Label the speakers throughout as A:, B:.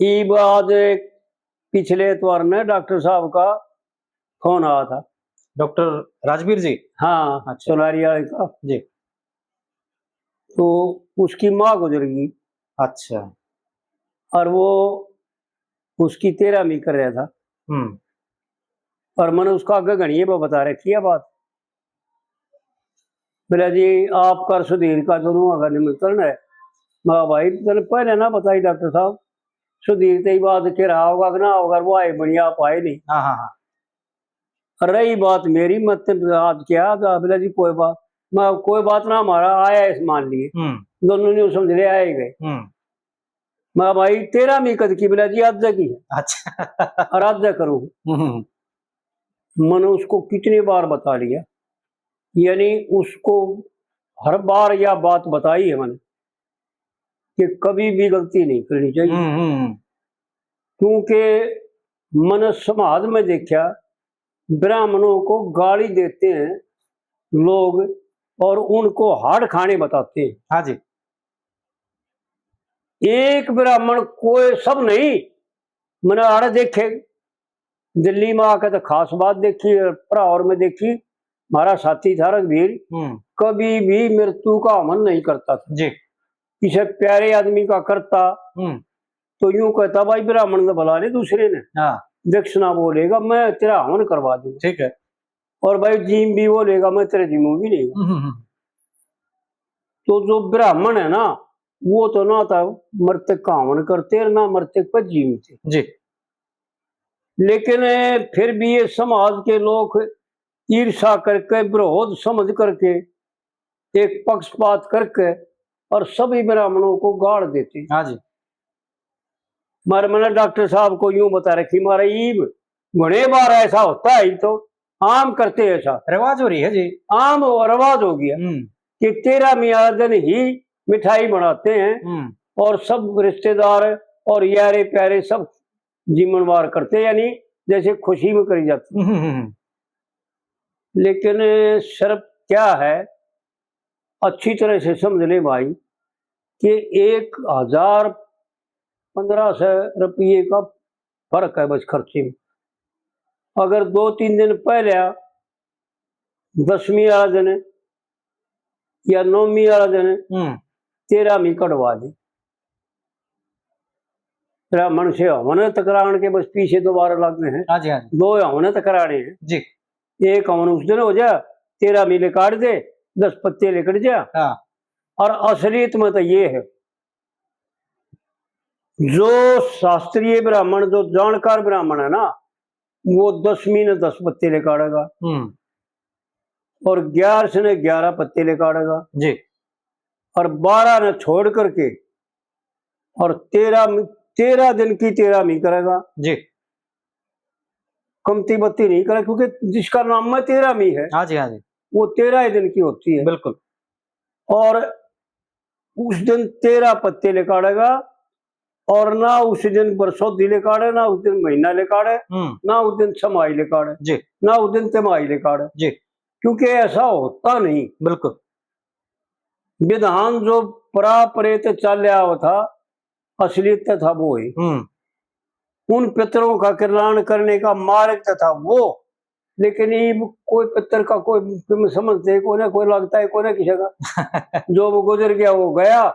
A: ये बाद पिछले इतवार ने डॉक्टर साहब का फोन आया था।
B: डॉक्टर राजवीर जी?
A: हाँ,
B: अच्छा।
A: सोनारी वाले का
B: जी।
A: तो उसकी माँ गुजर गई।
B: अच्छा।
A: और वो उसकी 13वीं कर रहा था। और मैंने उसको आगे गणिये पर बता रखी है बात। बोला जी आपका सुधीर का दोनों अगर निमंत्रण है। मैं भाई तेने पहले ना बताई डॉक्टर साहब, सुधीर ते बात के रहा होगा कि ना होगा, वो आए बढ़िया आप आए नहीं।
B: हाँ हाँ हाँ।
A: रही बात मेरी मत आज क्या बोला जी कोई बात, मैं कोई बात ना, हमारा आया इस मान लिए दोनों ने समझ ले आए गए। मैं भाई 13वीं कद की, बोला जी अद्ध की है।
B: अच्छा।
A: और अद्ध करूँ। मैंने उसको कितनी बार बता लिया, यानी उसको हर बार यह बात बताई है मैंने कि कभी भी गलती नहीं करनी चाहिए। क्योंकि मैंने समाज में देखा ब्राह्मणों को गाली देते हैं लोग और उनको हाड़ खाने बताते हैं।
B: हाँ जी।
A: एक ब्राह्मण कोई सब नहीं, मैंने आड़े देखे दिल्ली में आकर तो खास बात देखी, प्रहार में देखी। हमारा साथी था रघुवीर, कभी भी मृत्यु का अमन नहीं करता था
B: जी।
A: किसी प्यारे आदमी का करता तो यूं कहता भाई ब्राह्मण ने बुला ले दूसरे ने, दक्षिणा बोलेगा मैं तेरा हवन करवा दूंगा,
B: ठीक है।
A: और भाई जीम भी बोलेगा मैं तेरे जीमू भी नहीं। तो जो ब्राह्मण है ना वो तो ना था मृतक का हवन करते ना मृतक पर जीवते
B: जी।
A: लेकिन फिर भी ये समाज के लोग ईर्षा करके विरोध समझ करके एक पक्षपात करके और सभी ब्राह्मणों को गाड़ देते।
B: हाँ जी।
A: मारे मैंने डॉक्टर साहब को यूं बता रखी, मारा ईब घने बार ऐसा होता है, तो आम करते ऐसा
B: रिवाज हो रही है जी,
A: आम रवाज हो गया कि 13वीं दिन ही मिठाई बनाते हैं और सब रिश्तेदार और यारे प्यारे सब जीवनवार करते, यानी जैसे खुशी में करी जाती। लेकिन शर्त क्या है, अच्छी तरह से समझ ले भाई कि 1000-1500 रुपये का फर्क है बस खर्चे में। अगर 2-3 दिन पहले 10वीं वाला दिन या 9वीं वाला दिन 13वीं कटवा दे, ब्राह्मण से हवन तकराण के बस पीछे दोबारा लगने हैं।
B: हाँ जी हाँ जी।
A: 2 हवन तकराने हैं
B: जी।
A: एक हवन उस दिन हो जा, 13वीं ले काट दे, 10 पत्ते लेकर जा। और असलियत में तो ये है जो शास्त्रीय ब्राह्मण जो जानकार ब्राह्मण है ना वो 10वीं ने 10 पत्ते ले काटेगा और 11 ने 11 पत्ते ले काटेगा जी, और 12 ने छोड़ करके और 13 दिन की 13वीं करेगा जी। कमती बत्ती नहीं करे क्योंकि जिसका नाम में 13वीं है, हाँ जी हाँ जी, वो 13 दिन की होती है बिल्कुल। और उस दिन 13 पत्ते ले काटेगा और ना उस दिन बरसों ले काटे, ना उस दिन महीना ले काटे, ना उस दिन छमाही ले काटे जी, ना उस दिन तिमाही ले काटे जी, क्योंकि ऐसा होता नहीं बिल्कुल। विधान जो परापरेत चाल्या था असलियत था वो ही, उन पितरों का कल्याण करने का मार्ग था वो। लेकिन ये कोई पितर का कोई समझते कोई ना कोई लगता है कोई ना किसी का जो वो गुजर गया वो गया,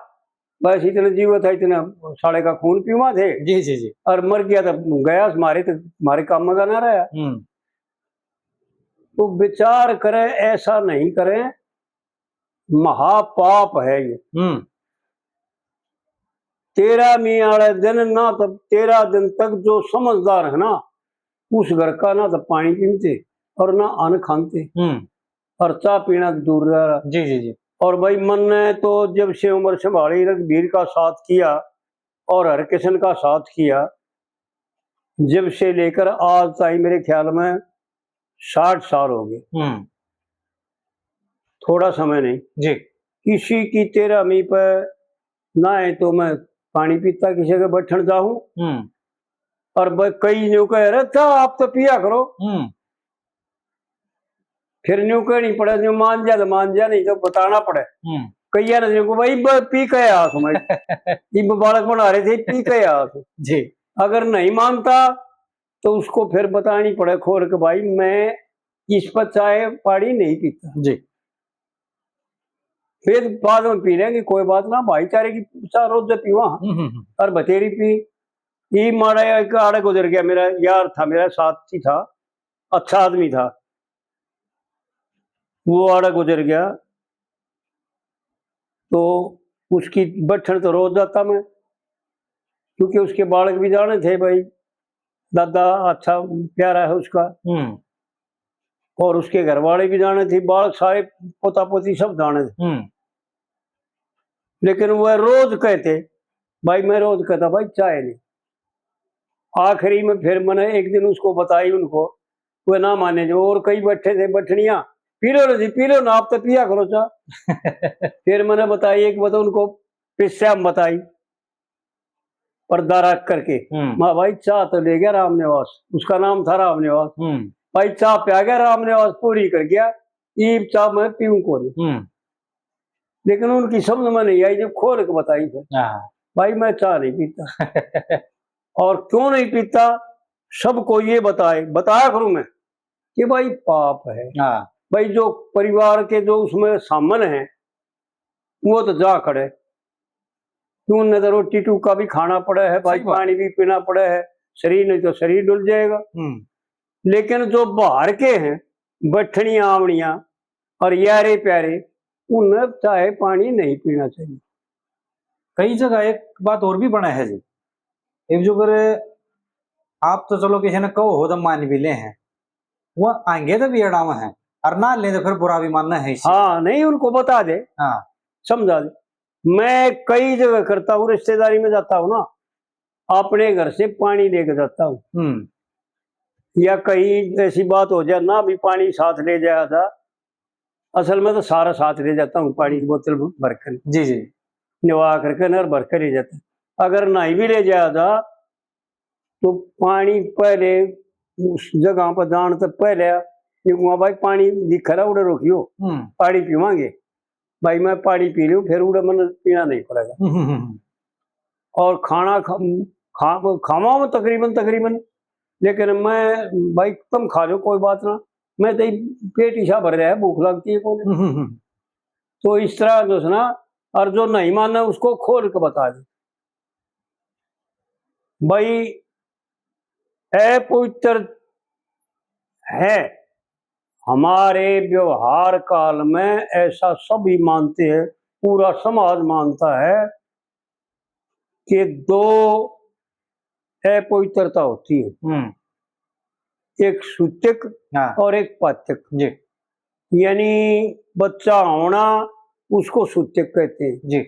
A: बस इतने जीवित है इतने साढ़े का खून पीवा थे जी जी जी, और मर गया तो गया हमारे काम में ना रहा। तो विचार करें ऐसा नहीं करें, महापाप है ये। 13वीं वाले दिन ना तब 13 दिन तक जो समझदार है ना उस घर का ना तो पानी पीते और ना अन्न खाते और चाय पीना दूर रहा जी जी जी। और भाई मन ने तो जब से उम्र संभाली रघुवीर का साथ किया और हरकिशन का साथ किया, जब से लेकर आज तक मेरे ख्याल में 60 साल हो गए, थोड़ा समय नहीं जी। किसी की 13वीं पर ना है तो मैं पानी पीता किसी के बैठन जाऊं, और कई न्यू कह रहे था आप तो पिया करो, फिर न्यू कहनी पड़े, न्यू मान जा तो मान जा, नहीं तो बताना पड़े कई नजर को भाई पी के आ समझ ये बालक बना रहे थे पी के आ
B: जी।
A: अगर नहीं मानता तो उसको फिर बतानी पड़े खोल के भाई मैं इस पर चाय पानी नहीं पीता
B: जी।
A: फिर बाद में पी लेंगे कोई बात ना भाईचारे की चार रोज पीवा और बतेरी पी ये मारा एक आड़े गुजर गया मेरा यार था मेरा साथी था अच्छा आदमी था वो आड़े गुजर गया तो उसकी बैठन तो रोज जाता मैं क्योंकि उसके बालक भी जाने थे भाई दादा अच्छा प्यारा है उसका और उसके घर वाले भी जाने थे बालक सारे पोता पोती सब जाने थे लेकिन वह रोज कहते भाई मैं रोज कहता भाई चाय नहीं आखिरी में फिर मैंने एक दिन उसको बताई उनको वह ना माने जो और कई बैठे थे बैठनिया P low G P low ना आप तो पिया करो चाह फिर मैंने बताई एक बात उनको पिस्याम बताई पर्दा रख करके माँ भाई चाह तो ले गया राम निवास उसका नाम था राम निवास भाई चाह प्या गया राम निवास पूरी कर गया ईब चाह मैं पीऊं को नहीं लेकिन उनकी समझ में नहीं आई जब खोल के बताई थे भाई मैं चाह नहीं पीता और क्यों नहीं पीता सबको ये बताया करूं मैं कि भाई पाप है भाई जो परिवार के जो उसमें शामिल हैं वो तो जा खड़े क्यों न तो रोटी टूका भी खाना पड़ा है भाई पानी भी पीना पड़ा है शरीर नहीं तो शरीर डुल जाएगा लेकिन जो बाहर के हैं बठनिया आवनिया और यारे प्यारे उन्हें चाहे पानी नहीं पीना चाहिए।
B: कई जगह एक बात और भी बना है जी एक जो करे आप तो चलो किसी ने कहो हो तो मान भी ले हैं वो आएंगे तो भी अड़ावा है और ना ले तो फिर बुरा भी मानना है
A: हाँ नहीं उनको बता दे समझा दे मैं कई जगह करता हूँ रिश्तेदारी में जाता हूँ ना अपने घर से पानी लेकर जाता हूँ या कहीं ऐसी बात हो जाए ना भी पानी साथ ले जाया था असल में तो सारा साथ ले जाता हूँ पानी की बोतल भरकर
B: जी जी
A: निवा करके न भरकर ले जाता अगर नहीं भी ले जाया था तो पानी पहले उस जगह पर जान तो पहले वहां भाई पानी दिखा रहा उड़े रोकियो पानी पीवांगे भाई मैं पानी पी लूँ फिर उड़े मन पीना नहीं पड़ेगा और खाना खावा में तकरीबन लेकिन मैं भाई तुम खा लो कोई बात ना मैं तो पेट ईशा भर रहा है भूख लगती है कौन तो इस तरह जो है ना और जो नहीं माना उसको खोल के बता दे भाई अपवित्र है हमारे व्यवहार काल में ऐसा सभी मानते हैं पूरा समाज मानता है कि दो अपवित्रता होती है एक सूत्यक और एक पात्यक जी यानी बच्चा होना उसको सूत्यक कहते हैं जी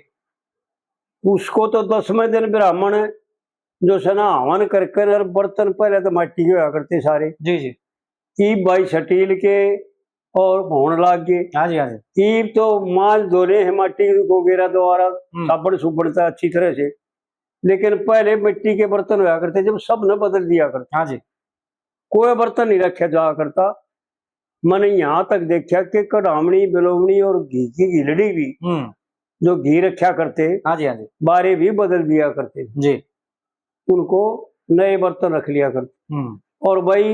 A: उसको तो 10वें दिन ब्राह्मण जो सना हवन करके बर्तन पहले तो मिट्टी के होया करते सारे जी जी ईब भाई छटील के और भोन लाग गए हाँ जी ईब तो माल धोने हैं मिट्टी गोगेरा द्वारा साबड़ सुबड़ता अच्छी तरह से लेकिन पहले मिट्टी के बर्तन होया करते जब सब ने बदल दिया करते हाँ जी कोई बर्तन नहीं रखा जा करता मैंने यहाँ तक देखा कि कड़ामणी बिलोवनी और घी की गिलड़ी भी जो घी रखा करते हाँ जी बारे भी बदल दिया करते जी उनको नए बर्तन रख लिया करते और भाई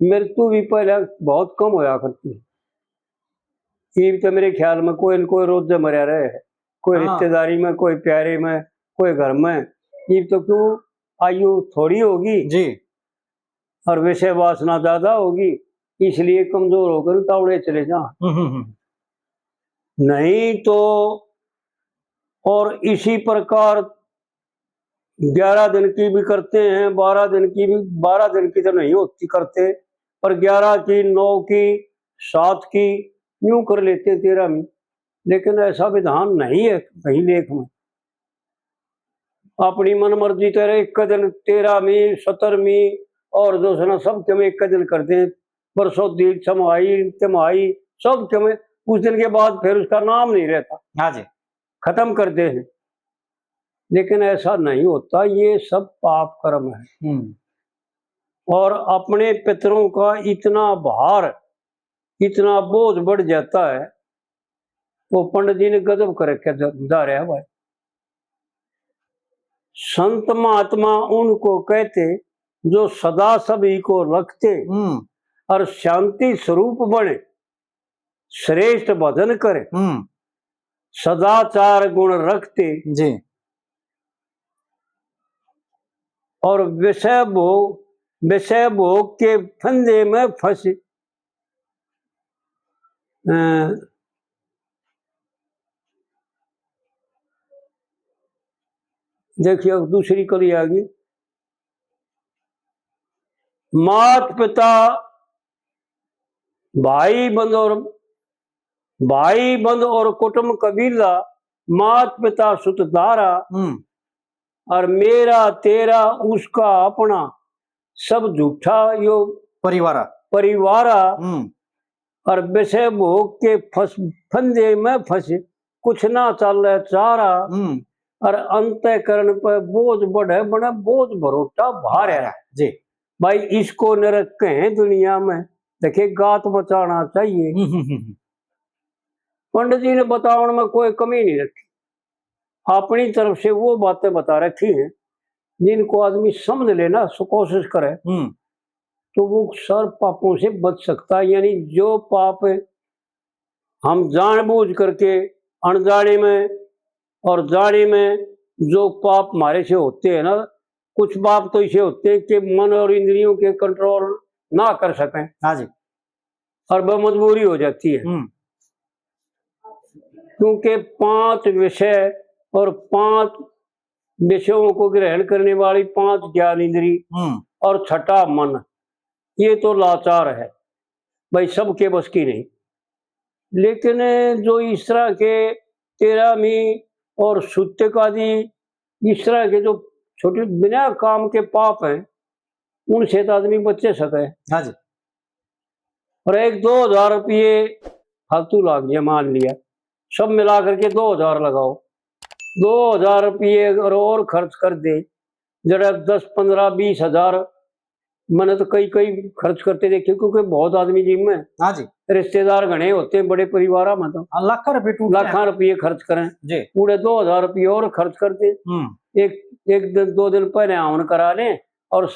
A: मृत्यु भी पहले बहुत कम होया करती है तो मेरे ख्याल में कोई न कोई रोज मरिया रहे है कोई रिश्तेदारी में कोई प्यारे में कोई घर में ईब तो क्यों आयु थोड़ी होगी जी और विषय वासना ज्यादा होगी इसलिए कमजोर होकर तावड़े चले जा नहीं तो और इसी प्रकार 11 दिन की भी करते हैं 12 दिन की भी 12 दिन की तो नहीं होती करते पर 11 की 9 की 7 की यूं कर लेते 13 में लेकिन ऐसा विधान नहीं है कहीं लेख में अपनी मन मर्जी तेरे एक दिन 13वीं 17वीं और जो है ना सब के में एक दिन करते हैं बरसों दी छमाही तिमाही सब के में कुछ दिन के बाद फिर उसका नाम नहीं रहता हाँ जी खत्म करते हैं लेकिन ऐसा नहीं होता ये सब पाप कर्म है और अपने पितरों का इतना भार इतना बोझ बढ़ जाता है वो पंडित जी ने गजब कर रखा जा रहा है भाई। संत महात्मा उनको कहते जो सदा सभी को रखते और शांति स्वरूप बने, श्रेष्ठ भजन करे, सदाचार गुण रखते जी, और विषय भोग के फंदे में फंसे। देखिए अब दूसरी कड़ी आ गई। मात पिता भाई बंद और कुटुंब कबीला, मात पिता सुत धारा, और मेरा तेरा उसका अपना, सब झूठा यो परिवारा, और विषय भोग के फंदे में फंसे, कुछ ना चल चारा, और अंतःकरण पर बोझ बढ़े बड़ा, बोझ भरोटा भार है जी। भाई इसको नरक कहें दुनिया में, देखिए गात बचाना चाहिए। पंडित जी ने बताने में कोई कमी नहीं रखी, अपनी तरफ से वो बातें बता रखी हैं जिनको आदमी समझ लेना कोशिश करे तो वो सर पापों से बच सकता है। यानी जो पाप हम जानबूझ करके अनजाने में और जाने में जो पाप हमारे से होते हैं ना, कुछ पाप तो ऐसे होते हैं कि मन और इंद्रियों के कंट्रोल ना कर सकें। हाँ जी। और वह मजबूरी हो जाती है, क्योंकि 5 विषय और 5 विषयों को ग्रहण करने वाली 5 ज्ञान इंद्री और 6ठा मन, ये तो लाचार है भाई, सबके बस की नहीं। लेकिन जो इस तरह के 13वीं और सूतक आदि इस तरह के जो छोटे बिना काम के पाप हैं, उनसे तो आदमी बचे सके। हाँ जी। और 1-2 हजार रुपये फालतू लाग गया, मान लिया सब मिला करके 2 हजार लगाओ, 2 हजार रुपये अगर और खर्च कर दे, जरा 10-15-20 हजार मैंने तो कई खर्च करते देखे, क्योंकि बहुत आदमी जिम में। हाँ जी। रिश्तेदार घने होते हैं बड़े परिवार में, तो लाख रुपये खर्च करें जी, पूरे 2 हजार रुपये और खर्च करते, एक दिन 2 दिन पहले आवन करा लें और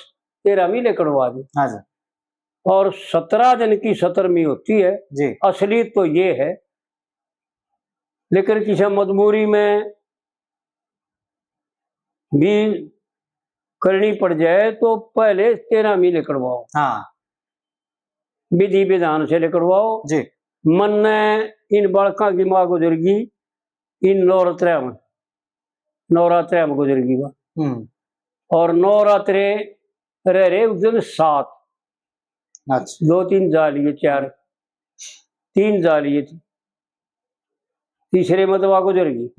A: 13वीं ले कटवा दें। हाँ जी। और 17 दिन की 17वीं होती है जी। असली तो ये है, लेकिन किसी मजबूरी में भी करनी पड़ जाए तो पहले 13वीं ले करवाओ। हाँ, विधि विधान से ले करवाओ जी। मन ने इन बालका की माँ गुजरगी इन नवरात्रे में गुजरगी बा, और नवरात्रे रह रहे उस दिन 7, 2-3 जालिए 4, 3 जालिए, तीसरे मतवा गुजरगी।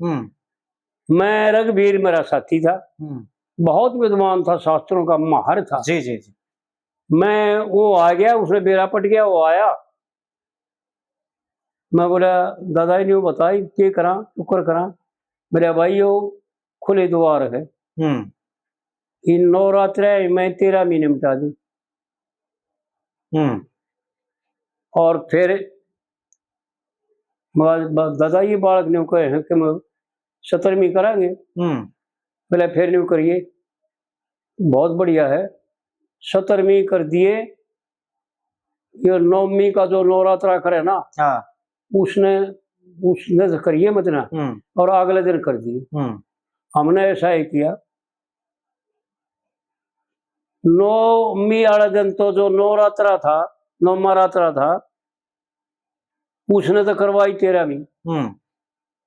A: मैं रघुवीर मेरा साथी था, बहुत विद्वान था, शास्त्रों का माहर था जी जी जी। मैं वो आ गया, उसने बेरा पट गया, वो आया, मैं बोला दादा ने बताई के करा टुकर करा, मेरे भाई यो खुले द्वार है, इन नवरात्रे मैं 13 महीने मिटा दी। और फिर दादा ये बालक ने कहे कि मैं 17वीं करांगे, बोले फिर नहीं करिए, बहुत बढ़िया है, 17वीं कर दिए। ये 9वीं का जो नवरात्रा करे ना, उसने तो करिए मतलब, और अगले दिन कर दिए। हमने ऐसा ही किया, 9वीं वाले दिन तो जो नवरात्रा था, नवमारात्रा था, उसने तो करवाई 13वीं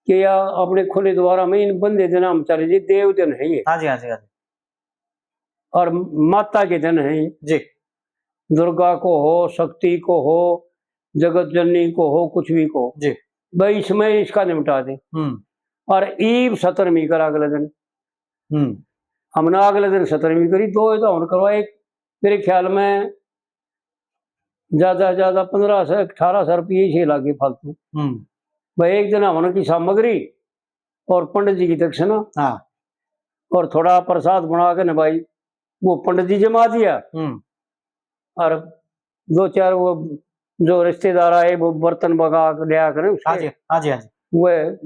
A: कि या अपने खुले द्वारा में इन बंदे दिन हम चले जी, देव दिन है ये। हाँ जी हाँ जी हाँ जी। और माता के दिन है जी, दुर्गा को हो, शक्ति को हो, जगत जननी को हो, कुछ भी को जी, भाई इसमें इसका निपटा दे। और ईब 17वीं करा अगले दिन, हमने अगले दिन 17वीं करी, 2 तो हमने करवाए, मेरे ख्याल में ज्यादा 15 से 18 रुपये से लागे फालतू। भाई एक दिन हमने की सामग्री और पंडित जी की दक्षिणा, और थोड़ा प्रसाद बना के न भाई वो पंडित जी जमा दिया, और 2-4 वो जो रिश्तेदार आए वो बर्तन बगा लिया करें उसके, हाँ जी, वह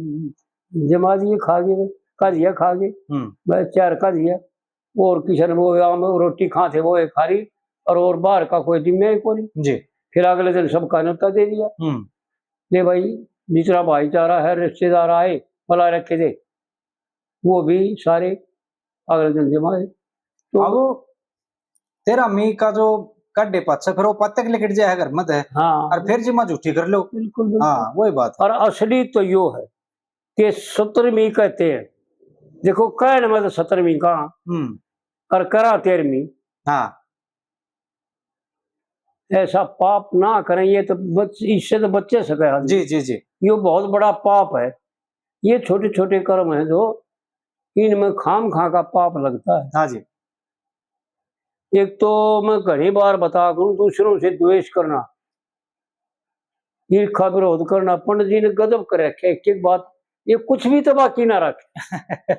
A: जमा दिए खा गए, खा दिया खा गए, मैं 4 खा दिया। और किशन वो आम रोटी खाते वो खा रही, और बाहर का कोई जिम्मे को नहीं जी। फिर अगले दिन सबका न्योता दे दिया, ले भाई जितना भाईचारा है, रिश्तेदार आए भला रखे दे, वो भी सारे अगले दिन जमाए।
B: तो अब तेरा मी का जो कड्डे पाछे फिर वो पत्ते के लिखट जाए घर मत है, हाँ, और फिर जिम्मा झूठी कर लो।
A: बिल्कुल
B: हाँ वही बात है।
A: और असली तो यो है कि 17वीं कहते हैं, देखो कहने में तो 17वीं का और करा 13वीं। हाँ, ऐसा पाप ना करें, ये तो इससे तो बच्चे सके।
B: जी जी जी,
A: ये बहुत बड़ा पाप है। ये छोटे छोटे कर्म हैं जो इनमें खाम खा का पाप लगता है।
B: हाँ जी।
A: एक तो मैं घनी बार बता दूं, दूसरों से द्वेष करना, ईर्ष्या विरोध करना, पंडित जी ने गजब कर रखे। एक बात, ये कुछ भी तो बाकी ना रखे।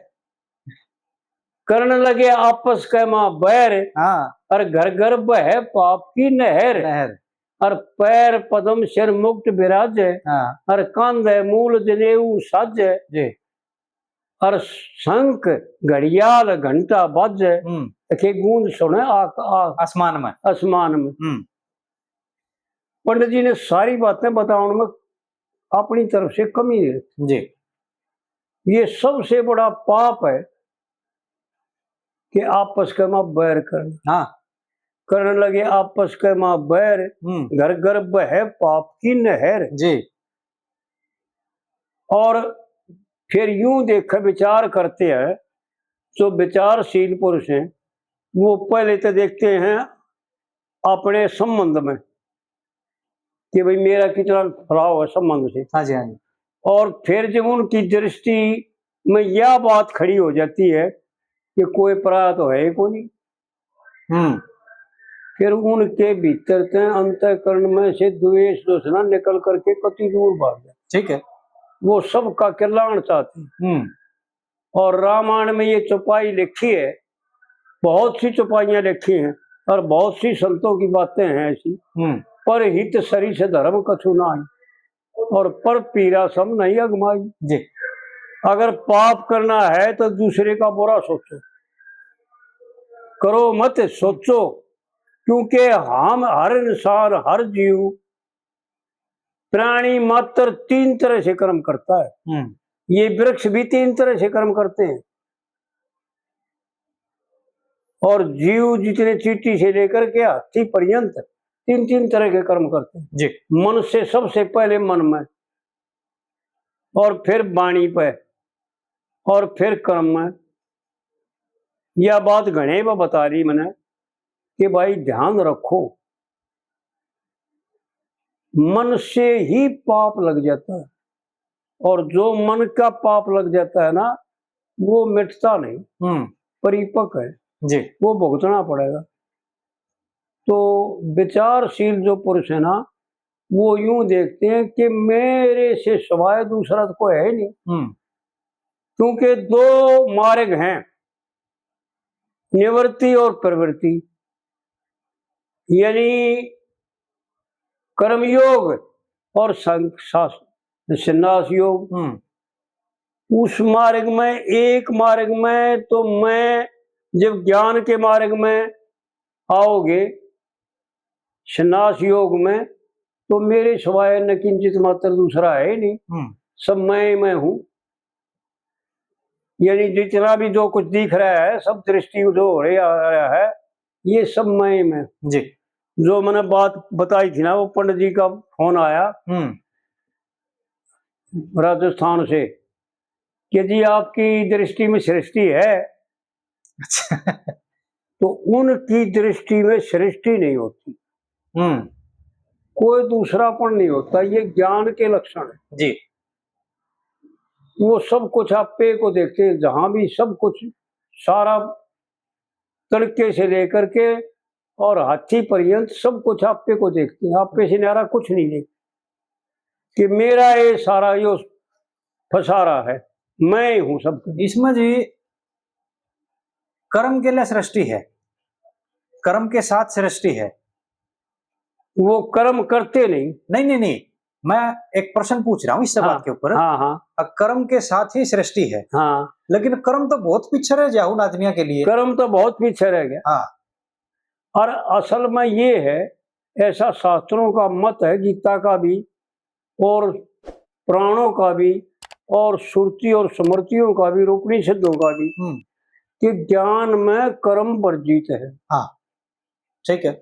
A: करने लगे आपस के माँ बैर, हाँ, और घर घर बह पाप की नहर, और पैर पदम सिर मुक्त विराज, हाँ, और कांधे मूल जनेऊ साज जी, और शंख घड़ियाल घंटा बज के गूंज सुने आसमान में, आसमान में। पंडित जी ने सारी बातें बताने में अपनी तरफ से कमी है जी। ये सबसे बड़ा पाप है कि आपस के माँ बैर करना। हाँ, करने लगे आपस के माँ बैर, घर घर बह पाप की नहर जी। और फिर यूं देख विचार करते हैं, जो विचारशील पुरुष हैं वो पहले तो देखते हैं अपने संबंध में कि भाई मेरा कितना फलाव है संबंध से। हाँ जी, हाँ जी। और फिर जब उनकी दृष्टि में यह बात खड़ी हो जाती है कि कोई पराया तो है को नहीं, फिर उनके भीतर के अंतःकरण में से द्वेष दोषना निकल करके कति दूर भाग जाए। ठीक है, वो सबका कल्याण चाहते। और रामायण में ये चौपाई लिखी है, बहुत सी चौपाइयां लिखी हैं, और बहुत सी संतों की बातें हैं ऐसी। पर हित सरी से धर्म कछु नाई, और पर पीरा सम नहीं अगमाई जी। अगर पाप करना है तो दूसरे का बुरा सोचो, करो मत सोचो, क्योंकि हम हर इंसान हर जीव प्राणी मात्र 3 तरह से कर्म करता है। ये वृक्ष भी 3 तरह से कर्म करते हैं, और जीव जितने चींटी से लेकर के हाथी पर्यंत 3 तरह के कर्म करते हैं जी। मन से सबसे पहले मन में, और फिर वाणी पे, और फिर कर्म में। यह बात घने में बता रही मैंने कि भाई ध्यान रखो, मन से ही पाप लग जाता है, और जो मन का पाप लग जाता है ना वो मिटता नहीं, परिपक्व है जी, वो भुगतना पड़ेगा। तो विचारशील जो पुरुष है ना वो यूं देखते हैं कि मेरे से सिवाय दूसरा तो कोई है नहीं, क्योंकि 2 मार्ग हैं, निवृत्ति और प्रवृत्ति, यानी कर्मयोग और संन्यास योग। उस मार्ग में, एक मार्ग में तो मैं जब ज्ञान के मार्ग में आओगे संन्यास योग में, तो मेरे सिवाय न किंचित मात्र दूसरा है नहीं, सब मैं हूं। यानी जितना भी जो कुछ दिख रहा है, सब दृष्टि जो हो रहा है, ये सब मैं जी। जो मैंने बात बताई थी ना, वो पंडित जी का फोन आया राजस्थान से कि जी आपकी दृष्टि में सृष्टि है। तो उनकी दृष्टि में सृष्टि नहीं होती, कोई दूसरापन नहीं होता, ये ज्ञान के लक्षण है जी। वो सब कुछ आपे को देखते हैं, जहां भी सब कुछ सारा तड़के से लेकर के और हाथी पर्यंत सब कुछ आपे को देखते हैं, आपे से न्यारा कुछ नहीं देखते कि मेरा ये सारा यो फंसा रहा है, मैं हूं सब।
B: इसमें जी कर्म के लिए सृष्टि है, कर्म के साथ सृष्टि है,
A: वो कर्म करते नहीं।
B: नहीं नहीं नहीं, मैं एक प्रश्न पूछ रहा हूँ इस बात के ऊपर।
A: हाँ हाँ।
B: कर्म के साथ ही सृष्टि है।
A: हाँ,
B: लेकिन कर्म तो बहुत पीछे रह गया उन आदमियों के लिए।
A: कर्म तो बहुत पीछे रह गया।
B: हाँ।
A: और असल में ये है, ऐसा शास्त्रों का मत है, गीता का भी और पुराणों का भी और श्रुति और स्मृतियों का भी, उपनिषदों का भी, कि ज्ञान में कर्म वर्जित है।
B: हाँ, ठीक है।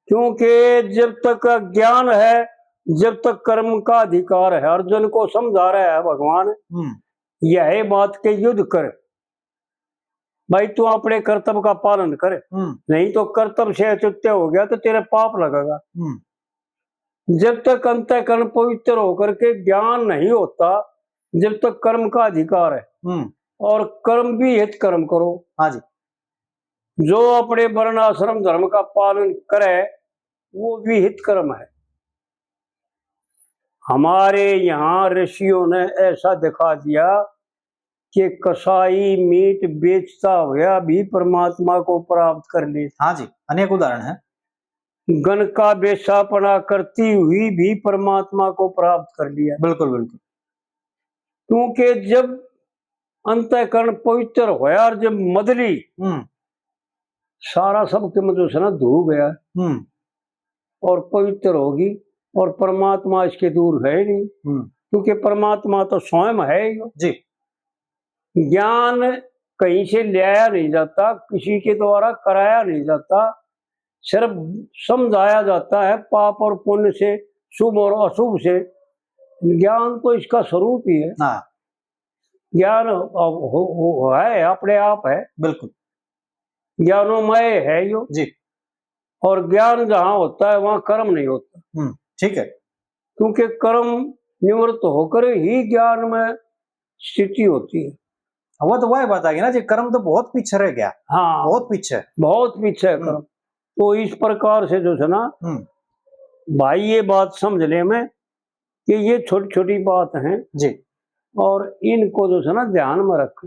A: क्योंकि जब तक ज्ञान है, जब तक कर्म का अधिकार है। अर्जुन को समझा रहा है भगवान, यह बात के युद्ध कर भाई, तू अपने कर्तव्य का पालन कर, नहीं तो कर्तव्य से अच्युत हो गया तो तेरे पाप लगेगा। जब तक अंतःकरण पवित्र होकर के ज्ञान नहीं होता, जब तक कर्म का अधिकार है। और कर्म भी हित कर्म करो।
B: हाँ जी।
A: जो अपने वर्ण आश्रम धर्म का पालन करे वो भी हित कर्म है। हमारे यहाँ ऋषियों ने ऐसा दिखा दिया कि कसाई मीट बेचता हुआ भी परमात्मा को प्राप्त कर ले।
B: हाँ जी, अनेक उदाहरण है।
A: गण का बेसापना करती हुई भी परमात्मा को प्राप्त कर लिया।
B: बिल्कुल बिल्कुल।
A: क्योंकि जब अंतःकरण पवित्र होया और जब मदली सारा सब के मतलब से ना धो गया और पवित्र होगी, और परमात्मा इसके दूर है नहीं। क्योंकि परमात्मा तो स्वयं है ही जी। ज्ञान कहीं से लाया नहीं जाता, किसी के द्वारा कराया नहीं जाता, सिर्फ समझाया जाता है पाप और पुण्य से, शुभ और अशुभ से। ज्ञान तो इसका स्वरूप ही है। ज्ञान है, अपने आप है।
B: बिल्कुल,
A: ज्ञानोमय है यो जी। और ज्ञान जहाँ होता है वहाँ कर्म नहीं होता।
B: ठीक है।
A: क्योंकि कर्म निवृत्त होकर ही ज्ञान में स्थिति होती है।
B: वो तो वही बात आ गई ना जी, कर्म तो बहुत पीछे रह गया।
A: हाँ,
B: बहुत पीछे
A: है कर्म। तो इस प्रकार से जो है ना भाई, ये बात समझ ले में कि ये छोटी छोटी बात है जी, और इनको जो है ना ध्यान में रख।